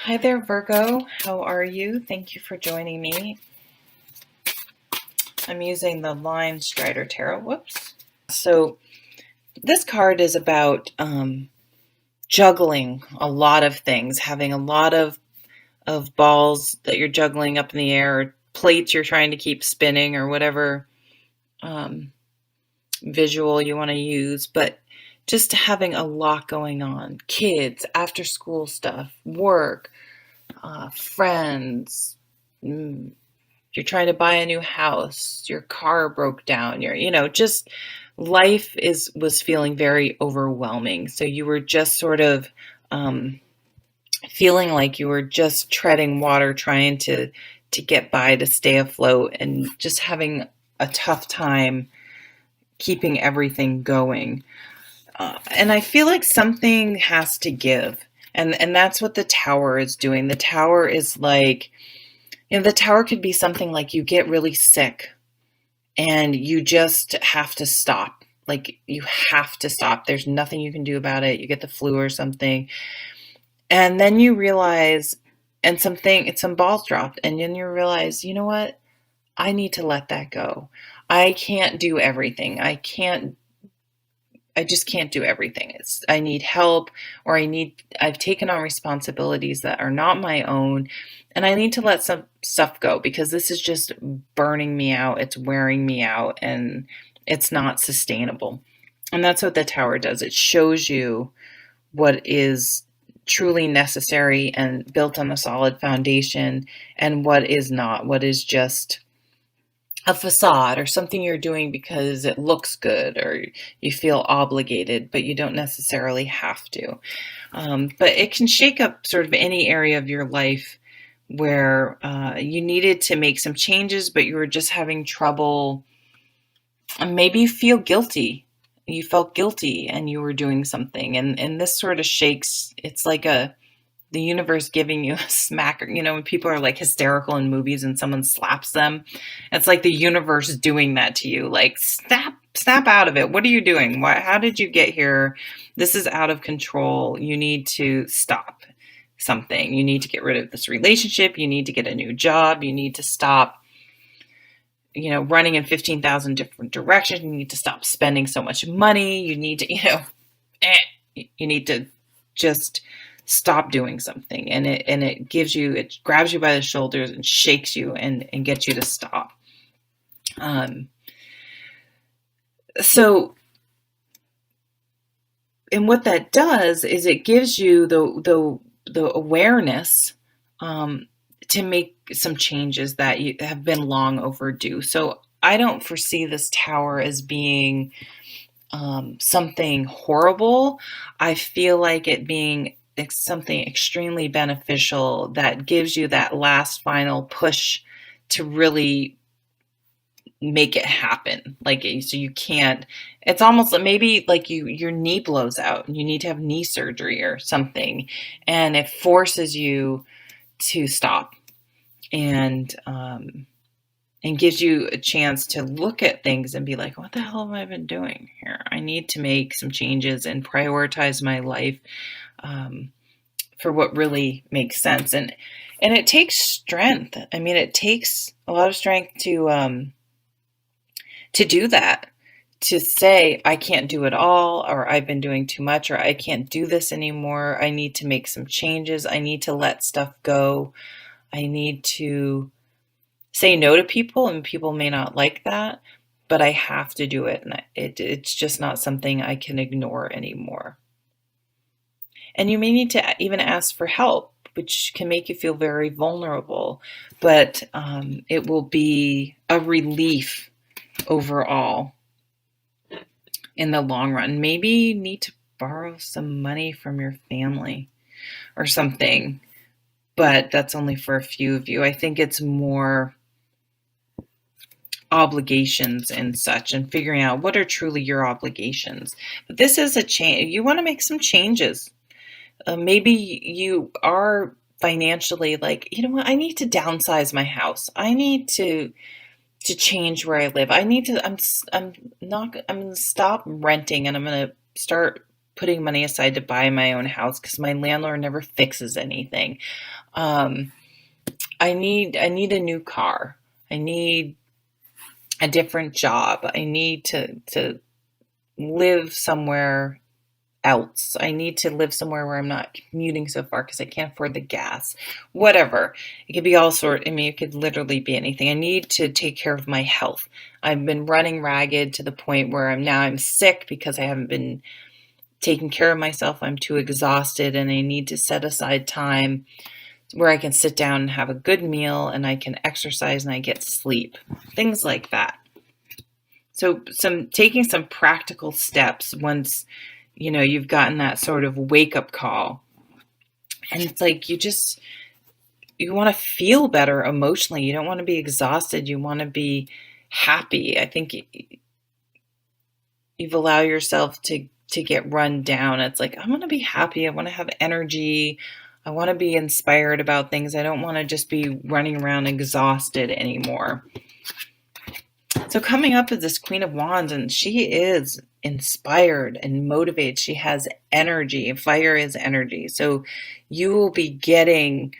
Hi there, Virgo. How are you? Thank you for joining me. I'm using the Line Strider Tarot. Whoops. So this card is about juggling a lot of things, having a lot of balls that you're juggling up in the air, or plates you're trying to keep spinning, or whatever visual you want to use, but just having a lot going on. Kids, after school stuff, work, friends, you're trying to buy a new house, your car broke down, just life was feeling very overwhelming. So you were just sort of feeling like you were just treading water, trying to get by, to stay afloat, and just having a tough time keeping everything going. And I feel like something has to give. And that's what the Tower is doing. The Tower is like, the Tower could be something like you get really sick and you just have to stop. Like, you have to stop. There's nothing you can do about it. You get the flu or something. And then you realize, and some balls dropped, and then you realize, you know what? I need to let that go. I can't do everything. I just can't do everything. I need help, or I've taken on responsibilities that are not my own, and I need to let some stuff go because this is just burning me out. It's wearing me out, and it's not sustainable. And that's what the Tower does. It shows you what is truly necessary and built on a solid foundation, and what is not, what is just a facade or something you're doing because it looks good or you feel obligated, but you don't necessarily have to. But it can shake up sort of any area of your life where you needed to make some changes, but you were just having trouble. And maybe you feel guilty. You felt guilty and you were doing something. And this sort of shakes. It's like the universe giving you a smack. When people are like hysterical in movies and someone slaps them, it's like the universe doing that to you. Like, snap out of it. What are you doing? How did you get here? This is out of control. You need to stop something. You need to get rid of this relationship. You need to get a new job. You need to stop running in 15,000 different directions. You need to stop spending so much money. You need to, you need to just stop doing something. And it grabs you by the shoulders and shakes you and gets you to stop. So, and what that does is it gives you the awareness, to make some changes that have been long overdue. So I don't foresee this Tower as being something horrible. I feel like it being something extremely beneficial that gives you that last final push to really make it happen. So you can't, it's almost like maybe like your knee blows out and you need to have knee surgery or something, and it forces you to stop and gives you a chance to look at things and be like, what the hell have I been doing here? I need to make some changes and prioritize my life for what really makes sense. And it takes strength. I mean, it takes a lot of strength to do that, to say, I can't do it all, or I've been doing too much, or I can't do this anymore. I need to make some changes. I need to let stuff go. I need to say no to people, and people may not like that, but I have to do it. And it's just not something I can ignore anymore. And you may need to even ask for help, which can make you feel very vulnerable, but it will be a relief overall in the long run. Maybe you need to borrow some money from your family or something, but that's only for a few of you. I think it's more obligations and such, and figuring out what are truly your obligations. But this is a change. You want to make some changes. Maybe you are financially like, you know what, I need to downsize my house. I need to change where I live. I'm going to stop renting, and I'm going to start putting money aside to buy my own house because my landlord never fixes anything. Um, I need a new car. I need a different job. I need to live somewhere else. I need to live somewhere where I'm not commuting so far because I can't afford the gas. Whatever. It could be all sort. I mean, it could literally be anything. I need to take care of my health. I've been running ragged to the point where I'm sick because I haven't been taking care of myself. I'm too exhausted and I need to set aside time where I can sit down and have a good meal and I can exercise and I get sleep. Things like that. So taking some practical steps once you've gotten that sort of wake up call. And it's like you want to feel better emotionally. You don't want to be exhausted. You want to be happy. I think you've allowed yourself to get run down. It's like, I want to be happy. I want to have energy. I want to be inspired about things. I don't want to just be running around exhausted anymore. So coming up is this Queen of Wands, and she is inspired and motivated. She has energy. Fire is energy. So you will be getting,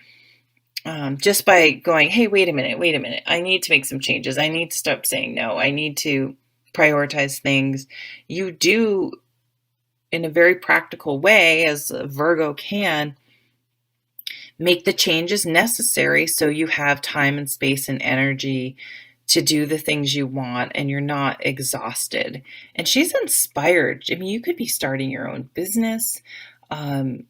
just by going, hey, wait a minute. I need to make some changes. I need to stop saying no. I need to prioritize things. You do, in a very practical way, as a Virgo can, make the changes necessary so you have time and space and energy to do the things you want and you're not exhausted. And she's inspired. I mean, you could be starting your own business, a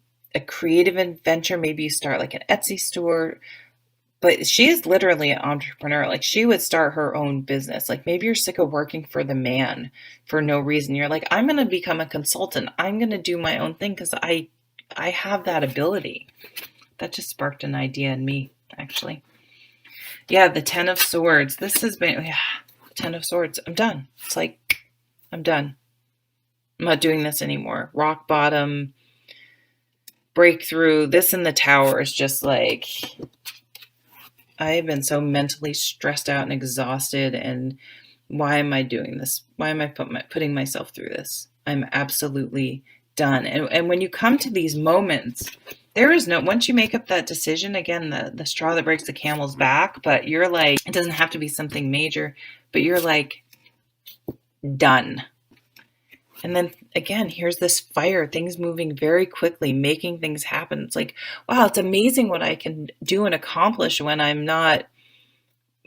creative adventure. Maybe you start like an Etsy store, but she is literally an entrepreneur. Like, she would start her own business. Like, maybe you're sick of working for the man for no reason. You're like, I'm going to become a consultant. I'm going to do my own thing because I have that ability. That just sparked an idea in me, actually. Yeah, the Ten of Swords. This has been, Ten of Swords. I'm done. It's like, I'm done. I'm not doing this anymore. Rock bottom, breakthrough. This and the Tower is just like, I have been so mentally stressed out and exhausted, and why am I doing this? Why am I putting myself through this? I'm absolutely done. And when you come to these moments, there is no, once you make up that decision, again, the straw that breaks the camel's back, but you're like, it doesn't have to be something major, but you're like, done. And then again, here's this fire, things moving very quickly, making things happen. It's like, wow, it's amazing what I can do and accomplish when I'm not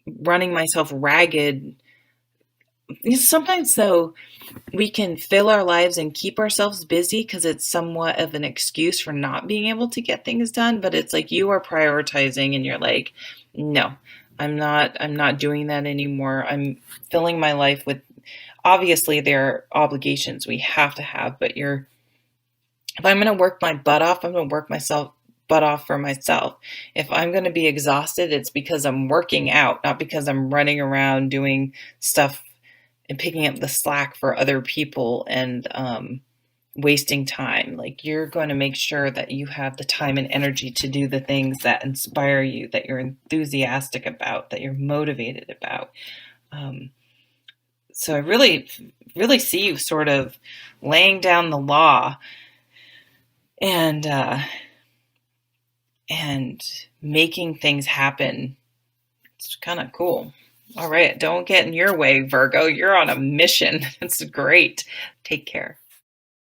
running myself ragged. Sometimes, though, we can fill our lives and keep ourselves busy because it's somewhat of an excuse for not being able to get things done. But it's like you are prioritizing and you're like, no, I'm not doing that anymore. I'm filling my life with, obviously there are obligations we have to have, but if I'm going to work my butt off, I'm going to work myself butt off for myself. If I'm going to be exhausted, it's because I'm working out, not because I'm running around doing stuff and picking up the slack for other people and wasting time. Like, you're going to make sure that you have the time and energy to do the things that inspire you, that you're enthusiastic about, that you're motivated about. So I really, really see you sort of laying down the law and making things happen. It's kind of cool. All right, don't get in your way, Virgo. You're on a mission. It's great. Take care.